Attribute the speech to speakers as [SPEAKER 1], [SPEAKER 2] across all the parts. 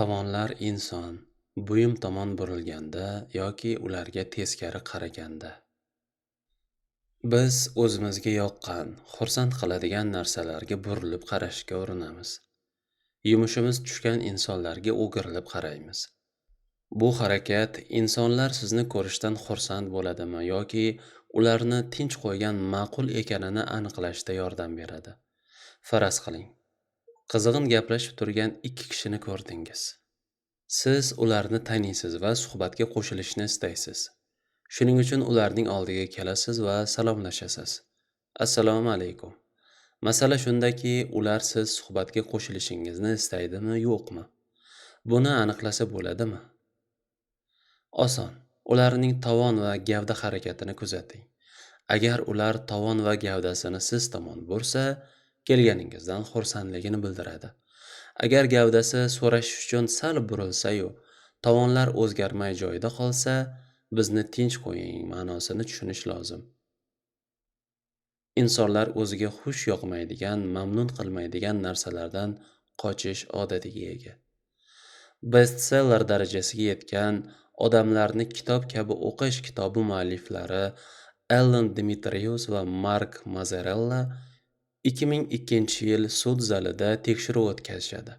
[SPEAKER 1] Tovonlar inson, buyum tomon burilganda yoki ularga teskari qaraganda. Biz o'zimizga yoqqan, xursand qiladigan narsalarga burilib qarashga urinamiz. Yumushimiz tushgan insonlarga o'girilib qaraymiz. Bu harakat insonlar sizni ko'rishdan xursand bo'ladimi yoki ularni tinch qo'ygan ma'qul ekanini aniqlashda yordam beradi. Faraz qiling, qizg'in gaplashib turgan ikki kishini ko'rdingiz. Siz ularni taniysiz va suhbatga qo'shilishni istaysiz. Shuning uchun ularning oldiga kelasiz va salomlashasiz. Assalomu alaykum. Masala shundaki, ular siz suhbatga qo'shilishingizni istaydimi, yo'qmi? Buni aniqlasa bo'ladimi? Oson. Ularning tovon va gavda harakatini kuzating. Agar ular tovon va gavdasini siz tomon bursa, kelganingizdan xursandligini bildiradi. Agar gavdasi so'rashish uchun sal burilsa-yu, tovonlar o'zgarmay joyida qolsa, bizni tinch qo'ying ma'nosini tushunish lozim. Insonlar o'ziga xush yoqmaydigan, mamnun qilmaydigan narsalardan qochish odatiga ega. Bestseller darajasiga yetgan odamlarni kitob kabi o'qish kitobi mualliflari Ellen Dimitrius va Mark Mazzarella 2002-yil sud zalida tekshiruv o'tkazishadi.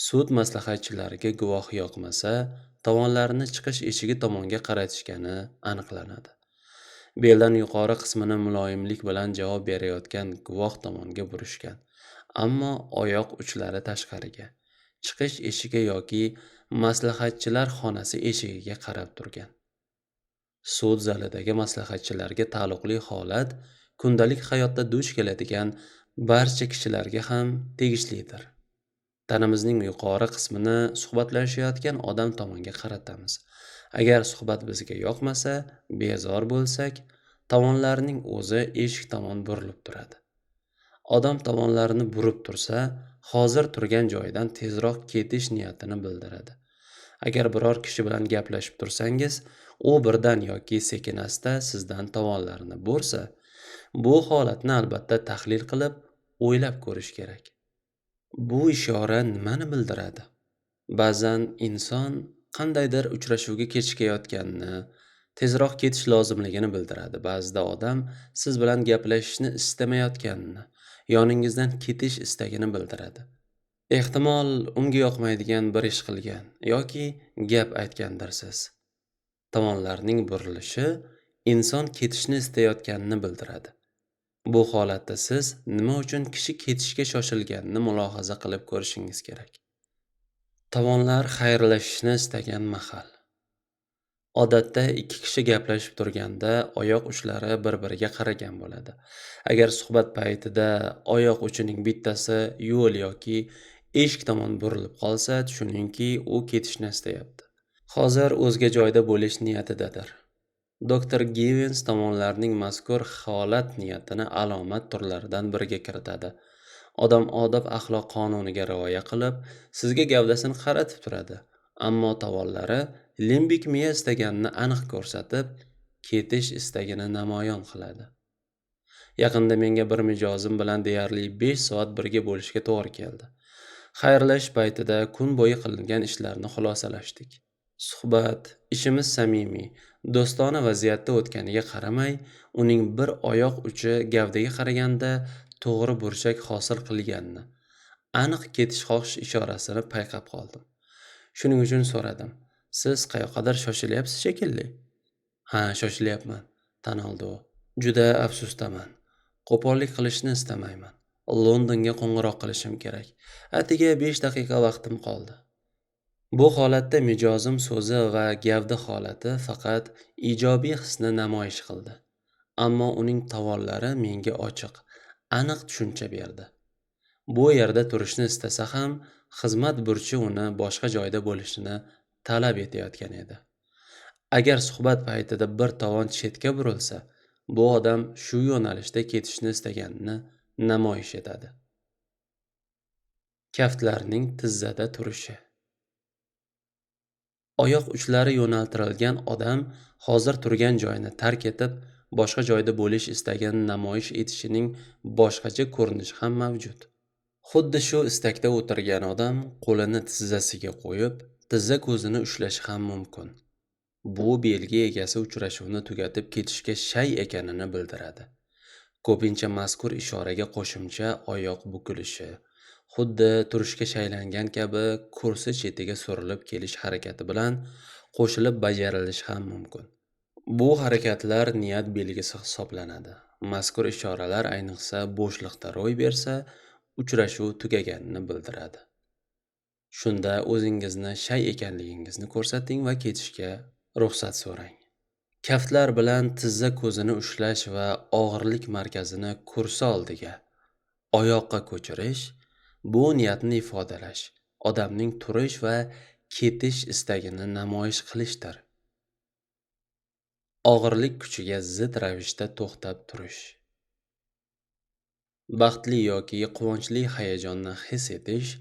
[SPEAKER 1] Sud maslahatchilariga guvoh yoqmasa, tovonlarni chiqish eshigi tomonga qaratishgani aniqlanadi. Beldan yuqori qismini muloyimlik bilan javob berayotgan guvoh tomonga burishgan, ammo oyoq uchlari tashqariga, chiqish eshigi yoki maslahatchilar xonasi eshigiga qarab turgan. Sud zalidagi maslahatchilarga taalluqli holat kundalik hayotda duch keladigan barcha kishilarga ham tegishlidir. Tanamizning yuqori qismini suhbatlashayotgan odam tomonga qaratamiz. Agar suhbat bizga yoqmasa, bezor bo'lsak, tovonlarning o'zi eshik tomon burilib turadi. Odam tovonlarini burib tursa, hozir turgan joyidan tezroq ketish niyatini bildiradi. Agar biror kishi bilan gaplashib tursangiz, u birdan yoki sekin-asta sizdan tovonlarini bursa, bu holatni albatta tahlil qilib, o'ylab ko'rish kerak. Bu ishora nimani bildiradi? Ba'zan inson qandaydir uchrashuvga kechikayotganini, tezroq ketish lozimligini bildiradi. Ba'zida odam siz bilan gaplashishni istamayotganini, yoningizdan ketish istagini bildiradi. Ehtimol unga yoqmaydigan bir ish qilgan yoki gap aytgandirsiz. Tomonlarning burilishi inson ketishni istayotganini bildiradi. Bu holatda siz nima uchun kishi ketishga shoshilganini mulohaza qilib ko'rishingiz kerak. Tovonlar xayrlashishni istagan mahal. Odatda ikki kishi gaplashib turganda oyoq uchlari bir-biriga qaragan bo'ladi. Agar suhbat paytida oyoq uchining bittasi yo'l yoki eshik tomon burilib qolsa, tushuningki, u ketishni istayapti. Hozir o'zga joyda bo'lish niyatidadir. Dr. Givens tomonlarning mazkur holat niyatini alomat turlaridan biriga kiritadi. Odam odob axloq qonuniga rioya qilib, sizga gavdasini qaratib turadi, ammo tovonlari limbik miya istaganini aniq ko'rsatib, ketish istagini namoyon qiladi. Yaqinda menga bir mijozim bilan deyarli 5 soat birga bo'lishga to'g'ri keldi. Xayrlashish paytida kun bo'yi qilingan ishlarni xulosalashdik. Suhbat, ishimiz samimiy, do'stona vaziyatda o'tganiga qaramay, uning bir oyoq uchi gavdaga qaraganda to'g'ri burchak hosil qilganini, aniq ketish xohish ishorasini payqab qoldim. Shuning uchun so'radim. Siz qayoqqadir shoshilyapsiz shekilli? Ha, shoshilyapman, tan oldi u. Juda afsusdaman. Qo'pollik qilishni istamayman. Londonga qo'ng'iroq qilishim kerak. Atigi 5 daqiqa vaqtim qoldi. Bu holatda mijozim so'zi va gavda holati faqat ijobiy hisni namoyish qildi. Ammo uning tovonlari menga ochiq, aniq tushuncha berdi. Bu yerda turishni istasa ham, xizmat burchi uni boshqa joyda bo'lishini talab etayotgan edi. Agar suhbat paytida bir tovon chetga burilsa, bu odam shu yo'nalishda ketishni istaganini namoyish etadi. Kaftlarning tizzada turishi. Oyoq uchlari yo'naltirilgan odam hozir turgan joyini tark etib, boshqa joyda bo'lish istagini namoyish etishining boshqacha ko'rinishi ham mavjud. Xuddi shu istakda o'tirgan odam qo'lini tizzasiga qo'yib, tizza ko'zini ushlashi ham mumkin. Bu belgi egasi uchrashuvni tugatib ketishga shay ekanini bildiradi. Ko'pincha mazkur ishoraga qo'shimcha oyoq bukilishi, xuddi turishga shaylangan kabi kursi chetiga surilib kelish harakati bilan qo'shilib bajarilishi ham mumkin. Bu harakatlar niyat belgisi hisoblanadi. Mazkur ishoralar ayniqsa bo'shliqda ro'y bersa, uchrashuv tugaganini bildiradi. Shunda o'zingizni shay ekanligingizni ko'rsating va ketishga ruxsat so'rang. Kaftlar bilan tizza ko'zini ushlash va og'irlik markazini kursi oldiga, oyoqqa ko'chirish bu niyatni ifodalash, odamning turish va ketish istagini namoyish qilishdir. Og'irlik kuchiga zid ravishda to'xtab turish. Baxtli yoki quvonchli hayajonni his etish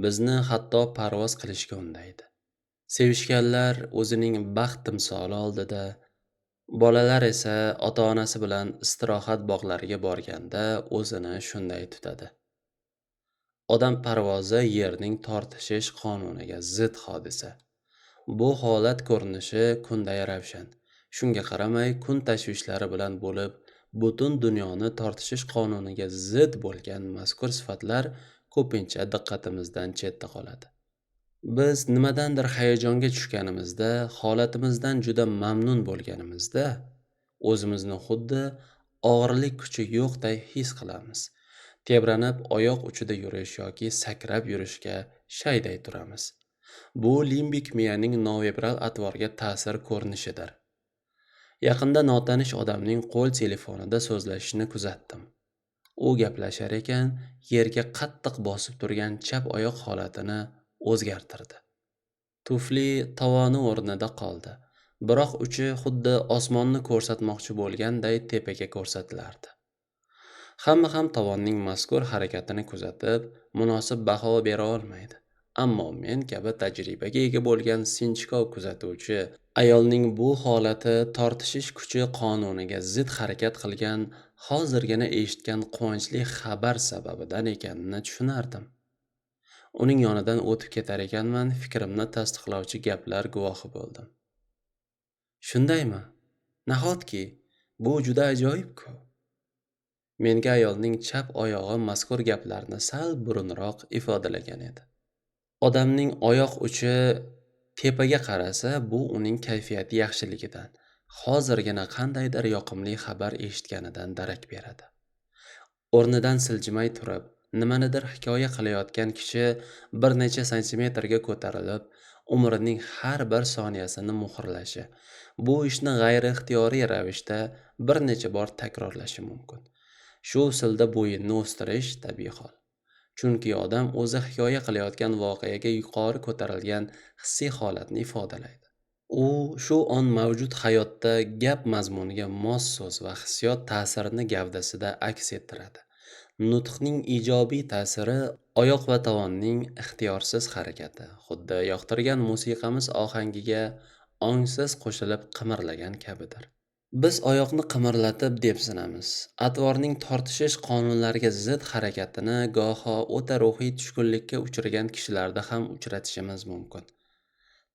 [SPEAKER 1] bizni hatto parvoz qilishga undaydi. Sevishganlar o'zining baxt timsoli oldida, bolalar esa ota-onasi bilan istirohat bog'lariga borganda o'zini shunday tutadi. Odam parvozi yerning tortishish qonuniga zid hodisa. Bu holat ko'rinishi kunday ravshan. Shunga qaramay, kun tashvishlari bilan bo'lib, butun dunyoni tortishish qonuniga zid bo'lgan mazkur sifatlar ko'pincha diqqatimizdan chetda qoladi. Biz nimadandir hayajonga tushganimizda, holatimizdan juda mamnun bo'lganimizda, o'zimizni xuddi og'irlik kuchi yo'qday his qilamiz. Tebranib oyoq uchida yurish yoki sakrab yurishga shayday turamiz. Bu limbik miyaning novibral atvorga ta'sir ko'rinishidir. Yaqinda notanish odamning qo'l telefonida so'zlashishini kuzatdim. U gaplashar ekan, yerga qattiq bosib turgan chap oyoq holatini o'zgartirdi. Tufli tovoni o'rnida qoldi, biroq uchi xuddi osmonni ko'rsatmoqchi bo'lganday tepaga ko'rsatilardi. Hamma ham tovonning mazkur harakatini kuzatib, munosib baho bera olmaydi. Ammo men kabi tajribaga ega bo'lgan sinchkov kuzatuvchi ayolning bu holati tortishish kuchi qonuniga zid harakat qilgan hozirgina eshitgan quvonchli xabar sababidan ekanini tushunardim. Uning yonidan o'tib ketar ekanman, fikrimni tasdiqlovchi gaplar guvohi bo'ldim. Shundaymi? Nahotki, bu juda ajoyib-ku. Menga ayolning chap oyog'i mazkur gaplarni sal burunroq ifodalagan edi. Odamning oyoq uchi tepaga qarasa, bu uning kayfiyati yaxshiligidan, hozirgina qandaydir yoqimli xabar eshitganidan darak beradi. O'rnidan siljimay turib, nimanidir hikoya qilayotgan kishi bir necha santimetrga ko'tarilib, umrining har bir soniyasini muhrlashi, bu ishni g'ayri-ixtiyoriy ravishda bir necha bor takrorlashi mumkin. Shu usulda bo'yinni o'stirish tabiiy hol. Chunki odam o'zi hikoya qilayotgan voqeaga yuqori ko'tarilgan hissiy holatni ifodalaydi. U shu on mavjud hayotda gap mazmuniga mos so'z va hissiyot ta'sirini gavdasida aks ettiradi. Nutqning ijobiy ta'siri oyoq va tovonning ixtiyorsiz harakati, xuddi yoqtirgan musiqamiz ohangiga ongsiz qo'shilib qimirlagan kabidir. Biz oyoqni qimirlatib depsinamiz. Atvorning tortishish qonunlariga zid harakatini goho o'ta ruhiy tushkunlikka uchragan kishilarda ham uchratishimiz mumkin.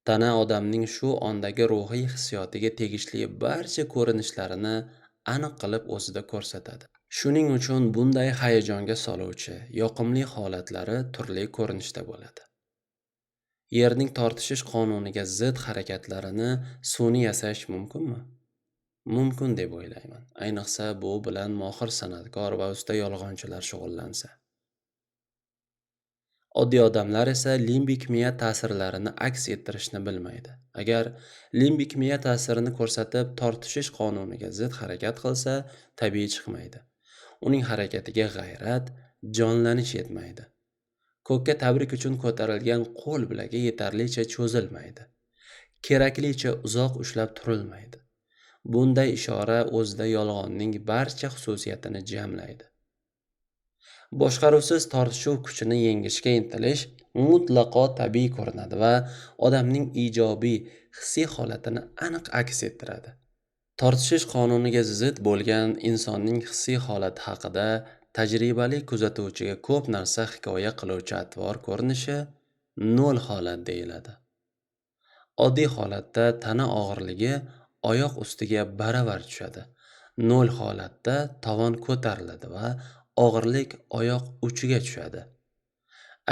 [SPEAKER 1] Tana odamning shu ondagi ruhiy hissiyotiga tegishli barcha ko'rinishlarini aniq qilib o'zida ko'rsatadi. Shuning uchun bunday hayajonga soluvchi yoqimli holatlari turli ko'rinishda bo'ladi. Yerning tortishish qonuniga zid harakatlarini sun'iy yasash mumkinmi? Mumkin deb o'ylayman. Ayniqsa bu bilan mohir san'atkor va usta yolg'onchilar shug'ullansa. Oddiy odamlar esa limbik miya ta'sirlarini aks ettirishni bilmaydi. Agar limbik miya ta'sirini ko'rsatib tortishish qonuniga zid harakat qilsa, tabiiy chiqmaydi. Uning harakatiga g'ayrat, jonlanish yetmaydi. Ko'kka tabrik uchun ko'tarilgan qo'l bilagi yetarlicha cho'zilmaydi. Keraklicha uzoq ushlab turilmaydi. Bunday ishora o'zida yolg'onning barcha xususiyatini jamlaydi. Boshqaruvsiz tortishuv kuchini yengishga intilish mutlaqo tabiiy ko'rinadi va odamning ijobiy hissiy holatini aniq aks ettiradi. Tortishish qonuniga zid bo'lgan insonning hissiy holati haqida tajribali kuzatuvchiga ko'p narsa hikoya qiluvchi atvor ko'rinishi nol holat deyiladi. Oddiy holatda tana og'irligi oyoq ustiga baravar tushadi. Nol holatda tovon ko'tariladi va og'irlik oyoq uchiga tushadi.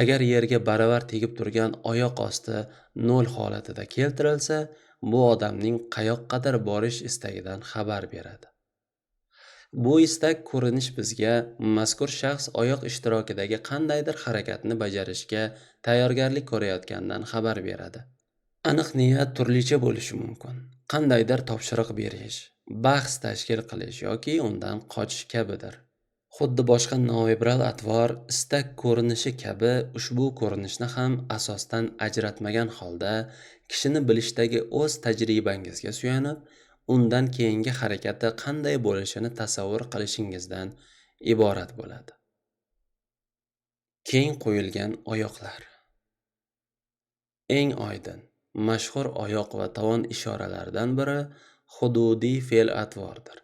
[SPEAKER 1] Agar yerga baravar tegib turgan oyoq osti nol holatida keltirilsa, bu odamning qayoqqadir borish istagidan xabar beradi. Bu istak ko'rinish bizga mazkur shaxs oyoq ishtirokidagi qandaydir harakatni bajarishga tayyorgarlik ko'rayotganidan xabar beradi. Aniq niyat turlicha bo'lishi mumkin. Qandaydir topshiriq berish, bahs tashkil qilish yoki undan qochish kabidir. Xuddi boshqa novibral atvor istak ko'rinishi kabi ushbu ko'rinishni ham asosdan ajratmagan holda kishini bilishdagi o'z tajribangizga suyanib, undan keyingi harakati qanday bo'lishini tasavvur qilishingizdan iborat bo'ladi. Keng qo'yilgan oyoqlar. Eng oydin, mashhur oyoq va tovon ishoralaridan biri hududiy fe'l-atvordir.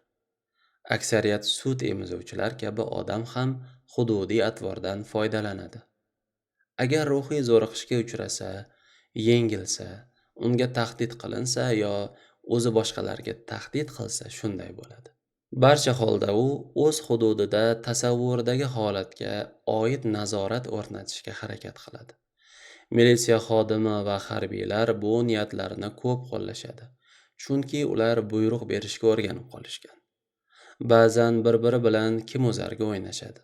[SPEAKER 1] Aksariyat sut emizuvchilar kabi odam ham hududiy atvordan foydalanadi. Agar ruhiy zo'riqishga uchrasa, yengilsa, unga tahdid qilinsa yo o'zi boshqalarga tahdid qilsa shunday bo'ladi. Barcha holda u o'z hududida tasavvurdagi holatga oid nazorat o'rnatishga harakat qiladi. Militsiya xodimi va harbiylar bu niyatlarini ko'p qo'llashadi, chunki ular buyruq berishga o'rganib qolishgan. Ba'zan bir-biri bilan kim o'zarga o'ynashadi.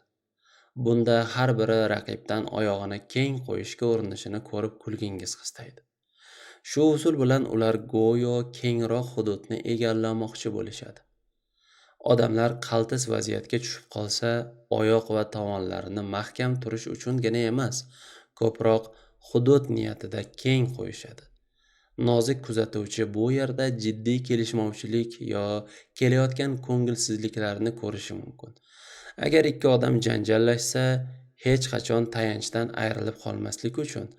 [SPEAKER 1] Bunda har biri raqibdan oyog'ini keng qo'yishga urinishini ko'rib kulgingiz qistaydi. Shu usul bilan ular go'yo kengroq hududni egallamoqchi bo'lishadi. Odamlar qaltis vaziyatga tushib qolsa, oyoq va tovonlarini mahkam turish uchungina emas, ko'proq hudud niyatida keng qo'yishadi. Nozik kuzatuvchi bu yerda jiddiy kelishmovchilik yo kelayotgan ko'ngilsizliklarni ko'rishi mumkin. Agar ikki odam janjallashsa, hech qachon tayanchdan ayrilib qolmaslik uchun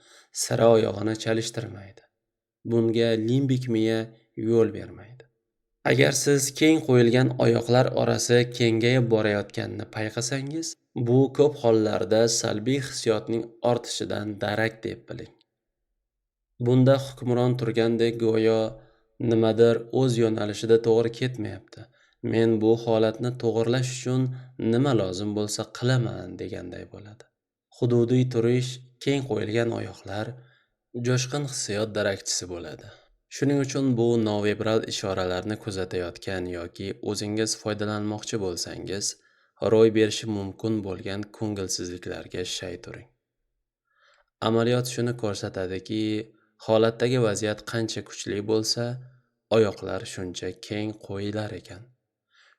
[SPEAKER 1] sira oyog'ini chalishtirmaydi. Bunga limbik miya yo'l bermaydi. Agar siz keng qo'yilgan oyoqlar orasi kengayib borayotganini payqasangiz, bu ko'p hollarda salbiy hissiyotning ortishidan darak deb biling. Bunda hukmron turgandek go'yo nimadir o'z yo'nalishida to'g'ri ketmayapti. Men bu holatni to'g'irlash uchun nima lozim bo'lsa qilaman deganday bo'ladi. Hududiy turish, keng qo'yilgan oyoqlar jo'shqin hissiyot darakchisi bo'ladi. Shuning uchun bu novibral ishoralarni kuzatayotgan yoki o'zingiz foydalanmoqchi bo'lsangiz, ro'y berishi mumkin bo'lgan ko'ngilsizliklarga shay turing. Amaliyot shuni ko'rsatadiki, holatdagi vaziyat qancha kuchli bo'lsa, oyoqlar shuncha keng qo'yilar ekan.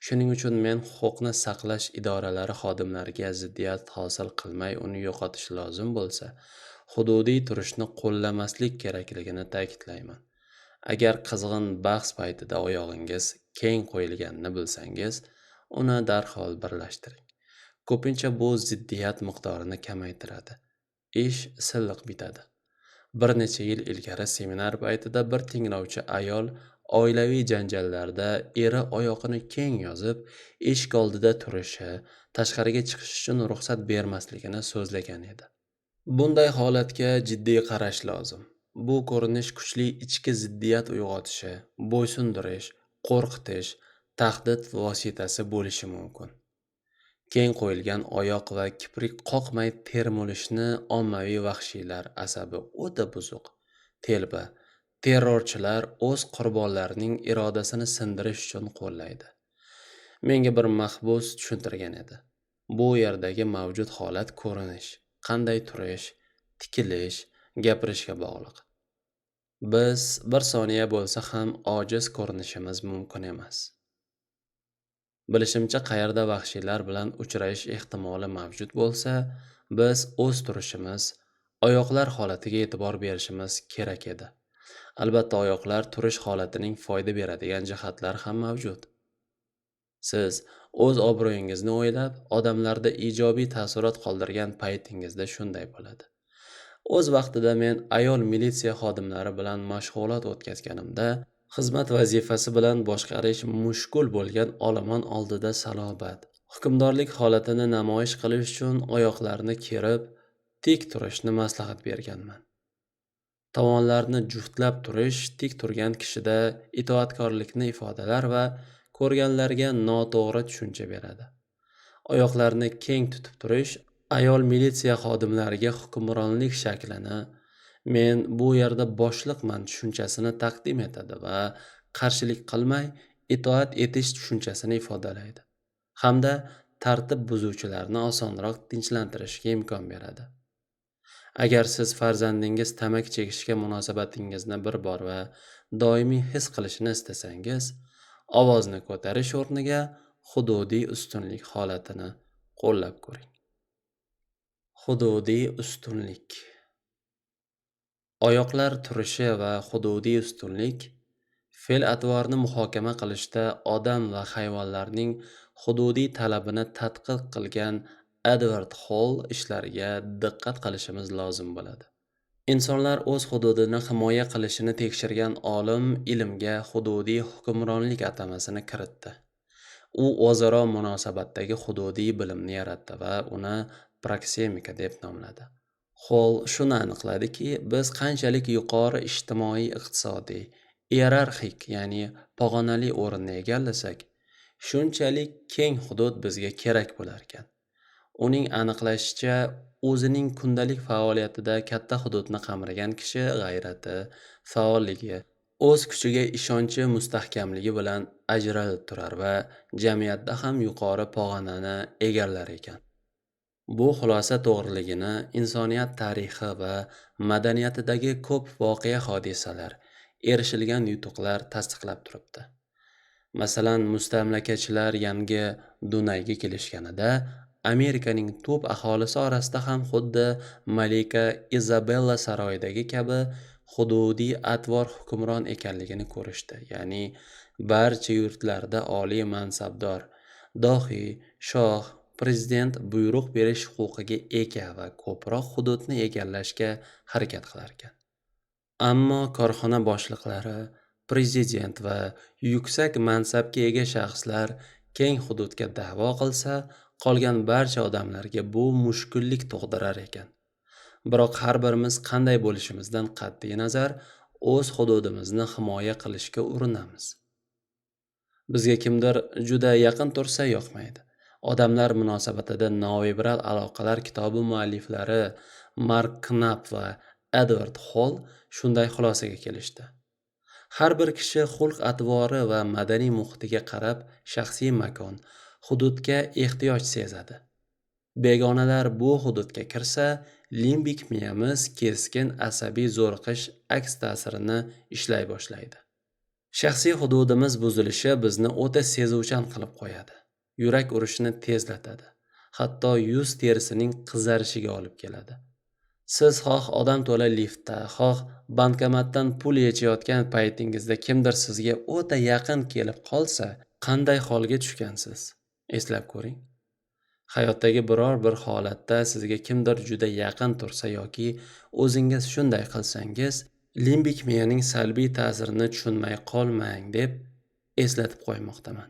[SPEAKER 1] Shuning uchun men huquqni saqlash idoralari xodimlariga ziddiyat hosil qilmay uni yo'qotish lozim bo'lsa, hududiy turishni qo'llamaslik kerakligini ta'kidlayman. Agar qizg'in bahs paytida oyog'ingiz keng qo'yilganini bilsangiz, uni darhol birlashtiring. Ko'pincha bu ziddiyat miqdorini kamaytiradi. Ish silliq bitadi. Bir necha yil ilgari seminar paytida bir tinglovchi ayol oilaviy janjallarda eri oyoqini keng yozib, eshik oldida turishi, tashqariga chiqish uchun ruxsat bermasligini so'zlagan edi. Bunday holatga jiddiy qarash lozim. Bu ko'rinish kuchli ichki ziddiyat uyg'otishi, bo'ysundirish, qo'rqitish, tahdid vositasi bo'lishi mumkin. Keng qo'yilgan oyoq va kiprik qoqmay termulishni ommaviy vahshiylar asabi o'ta buzuq, telba, terrorchilar o'z qurbonlarining irodasini sindirish uchun qo'llaydi. Menga bir mahbus tushuntirgan edi. Bu yerdagi mavjud holat ko'rinish, qanday turish, tikilish, gapirishga bog'liq. Biz bir soniya bo'lsa ham ojiz ko'rinishimiz mumkin emas. Bilishimcha qayerda vahshiylar bilan uchrayish ehtimoli mavjud bo'lsa, biz o'z turishimiz, oyoqlar holatiga e'tibor berishimiz kerak edi. Albatta oyoqlar turish holatining foyda beradigan jihatlari ham mavjud. Siz o'z obro'yingizni o'ylab, odamlarda ijobiy taassurot qoldirgan paytingizda shunday bo'ladi. O'z vaqtida men ayol militsiya xodimlari bilan mashg'ulot o'tkazganimda, xizmat vazifasi bilan boshqarish mushkul bo'lgan olomon oldida salobat, Hukmdorlik holatini namoyish qilish uchun oyoqlarni kerib, tik turishni maslahat berganman. Tovonlarni juftlab turish tik turgan kishida itoatkorlikni ifodalar va ko'rganlarga noto'g'ri tushuncha beradi. Oyoqlarni keng tutib turish ayol militsiya xodimlariga hukmronlik shaklini, men bu yerda boshliqman tushunchasini taqdim etadi va qarshilik qilmay itoat etish tushunchasini ifodalaydi. Hamda tartib buzuvchilarni osonroq tinchlantirishga imkon beradi. Agar siz farzandingiz tamaki chekishga munosabatingizni bir bor va doimiy his qilishini istasangiz, ovozni ko'tarish o'rniga hududiy ustunlik holatini qo'llab ko'ring. Hududiy ustunlik. Oyoqlar turishi va hududiy ustunlik fe'l-atvorni muhokama qilishda odam va hayvonlarning hududiy talabini tadqiq qilgan Edward Hall ishlariga diqqat qilishimiz lozim bo'ladi. Insonlar o'z hududini himoya qilishini tekshirgan olim ilmga hududiy hukmronlik atamasini kiritdi. U o'zaro munosabatdagi hududiy bilimni yaratdi va uni proksemika deb nomladi. Hall shuni aniqladiki, biz qanchalik yuqori ijtimoiy-iqtisodiy, iyerarxik, ya'ni pog'onali o'rinni egallasak, shunchalik keng hudud bizga kerak bo'lar ekan. Uning aniqlashicha, o'zining kundalik faoliyatida katta hududni qamragan kishi g'ayrati, faolligi, o'z kuchiga ishonchi mustahkamligi bilan ajralib turar va jamiyatda ham yuqori pog'onani egallar ekan. Bu xulosa to'g'riligini insoniyat tarixi va madaniyatidagi ko'p voqea hodisalar, erishilgan yutuqlar tasdiqlab turibdi. Masalan, mustamlakachilar yangi Dunayga kelishganida Amerikaning tub aholisi orasida ham xuddi Malika Izabella saroyidagi kabi hududiy atvor hukmron ekanligini ko'rishdi. Ya'ni barcha yurtlarda oliy mansabdor, dohiy, shoh, prezident buyruq berish huquqiga ega va ko'proq hududni egallashga harakat qilar ekan. Ammo korxona boshliqlari, prezident va yuksak mansabga ega shaxslar keng hududga da'vo qilsa, qolgan barcha odamlarga bu mushkullik tug'dirar ekan. Biroq har birimiz qanday bo'lishimizdan qat'iy nazar o'z hududimizni himoya qilishga urinamiz. Bizga kimdir juda yaqin tursa yoqmaydi. Odamlar munosabatida noviral aloqalar kitobi mualliflari Mark Knapp va Edward Hall shunday xulosaga kelishdi. Har bir kishi xulq-atvori va madaniy muhitiga qarab shaxsiy makon, hududga ehtiyoj sezadi. Begonalar bu hududga kirsa, limbik miyamiz keskin asabiy zo'riqish aks ta'sirini ishlay boshlaydi. Shaxsiy hududimiz buzilishi bizni o'ta sezuvchan qilib qo'yadi. Yurak urishini tezlatadi. Hatto yuz terisining qizarishiga olib keladi. Siz xoh odam to'la liftda, xoh bankomatdan pul yechayotgan paytingizda kimdir sizga o'ta yaqin kelib qolsa, qanday holga tushgansiz? Eslab ko'ring. Hayotdagi biror bir holatda sizga kimdir juda yaqin tursa yoki o'zingiz shunday qilsangiz, limbik miyaning salbiy ta'sirini tushunmay qolmang deb eslatib qo'ymoqdaman.